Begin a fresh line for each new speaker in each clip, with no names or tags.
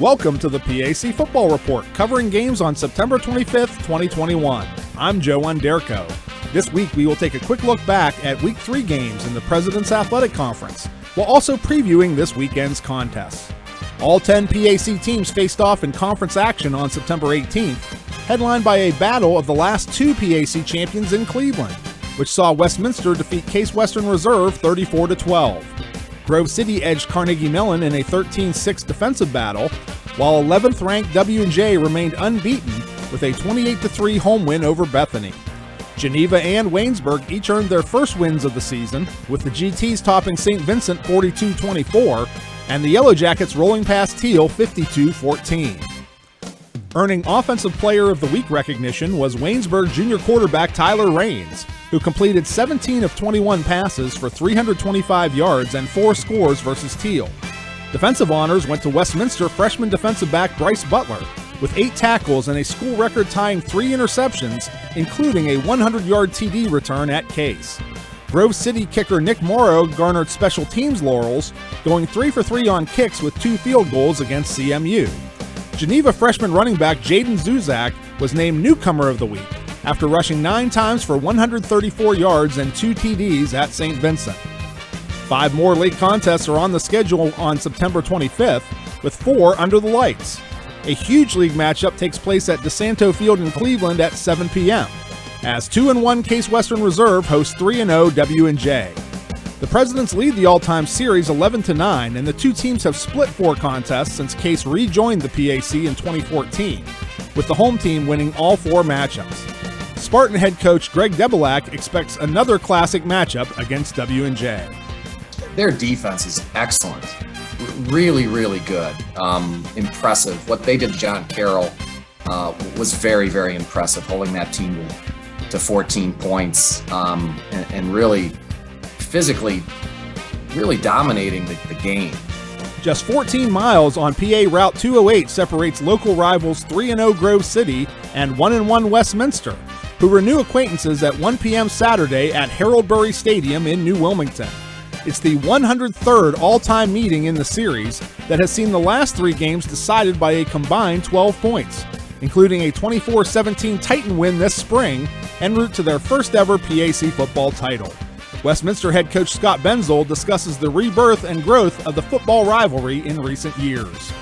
Welcome to the PAC Football Report, covering games on September 25th, 2021. I'm Joe Onderko. This week we will take a quick look back at Week 3 games in the President's Athletic Conference, while also previewing this weekend's contests. All 10 PAC teams faced off in conference action on September 18th, headlined by a battle of the last two PAC champions in Cleveland, which saw Westminster defeat Case Western Reserve 34-12. Grove City edged Carnegie Mellon in a 13-6 defensive battle, while 11th-ranked W&J remained unbeaten with a 28-3 home win over Bethany. Geneva and Waynesburg each earned their first wins of the season, with the GTs topping St. Vincent 42-24 and the Yellow Jackets rolling past Teal 52-14. Earning Offensive Player of the Week recognition was Waynesburg junior quarterback Tyler Raines, who completed 17 of 21 passes for 325 yards and 4 scores versus Teal. Defensive honors went to Westminster freshman defensive back Bryce Butler, with 8 tackles and a school record-tying 3 interceptions, including a 100-yard TD return at Case. Grove City kicker Nick Morrow garnered special teams laurels, going 3 for 3 on kicks with 2 field goals against CMU. Geneva freshman running back Jaden Zuzak was named Newcomer of the Week after rushing 9 times for 134 yards and 2 TDs at St. Vincent. 5 more league contests are on the schedule on September 25th, with 4 under the lights. A huge league matchup takes place at DeSanto Field in Cleveland at 7 p.m., as 2-1 Case Western Reserve hosts 3-0 W&J. The Presidents lead the all-time series 11-9, and the two teams have split 4 contests since Case rejoined the PAC in 2014, with the home team winning all 4 matchups. Spartan head coach Greg Debeljak expects another classic matchup against W&J.
Their defense is excellent. Really, really good. Impressive. What they did to John Carroll was very, very impressive, holding that team to 14 points and really physically really dominating the game.
Just 14 miles on PA Route 208 separates local rivals 3-0 Grove City and 1-1 Westminster, who renew acquaintances at 1 p.m. Saturday at Harold Burry Stadium in New Wilmington. It's the 103rd all-time meeting in the series that has seen the last 3 games decided by a combined 12 points, including a 24-17 Titan win this spring en route to their first ever PAC football title. Westminster head coach Scott Benzel discusses the rebirth and growth of the football rivalry in recent years.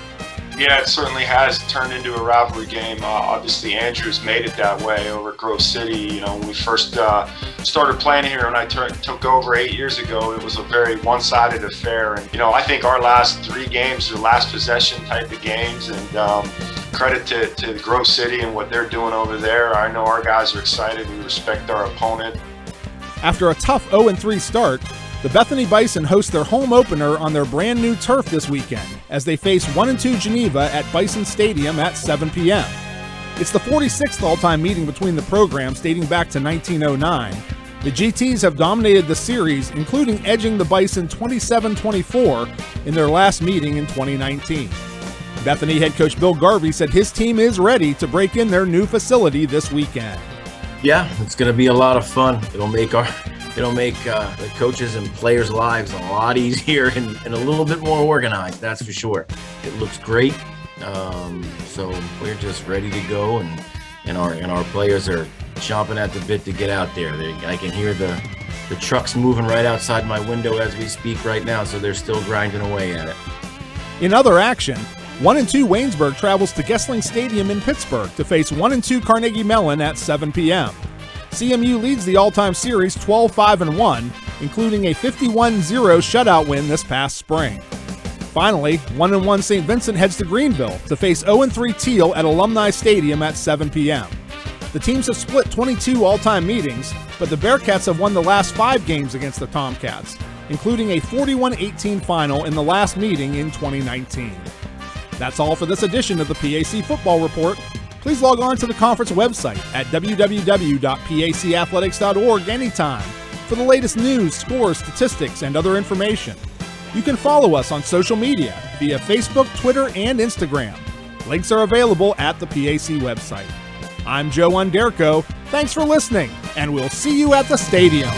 Yeah, it certainly has turned into a rivalry game. Obviously, Andrews made it that way over at Grove City. You know, when we first started playing here, when I took over 8 years ago, it was a very one-sided affair. And, you know, I think our last 3 games are last possession type of games. And credit to Grove City and what they're doing over there. I know our guys are excited. We respect our opponent.
After a tough 0-3 start, the Bethany Bison host their home opener on their brand new turf this weekend as they face 1-2 Geneva at Bison Stadium at 7 p.m. It's the 46th all-time meeting between the programs dating back to 1909. The GTs have dominated the series, including edging the Bison 27-24 in their last meeting in 2019. Bethany head coach Bill Garvey said his team is ready to break in their new facility this weekend.
Yeah, it's going to be a lot of fun. It'll make the coaches and players' lives a lot easier and a little bit more organized, that's for sure. It looks great, so we're just ready to go, and our players are chomping at the bit to get out there. I can hear the trucks moving right outside my window as we speak right now, so they're still grinding away at it.
In other action, 1-2 Waynesburg travels to Gessling Stadium in Pittsburgh to face 1-2 Carnegie Mellon at 7 p.m. CMU leads the all-time series 12-5-1, including a 51-0 shutout win this past spring. Finally, 1-1 St. Vincent heads to Greenville to face 0-3 Teal at Alumni Stadium at 7 p.m. The teams have split 22 all-time meetings, but the Bearcats have won the last 5 games against the Tomcats, including a 41-18 final in the last meeting in 2019. That's all for this edition of the PAC Football Report. Please log on to the conference website at www.pacathletics.org anytime for the latest news, scores, statistics, and other information. You can follow us on social media via Facebook, Twitter, and Instagram. Links are available at the PAC website. I'm Joe Onderko. Thanks for listening, and we'll see you at the stadium.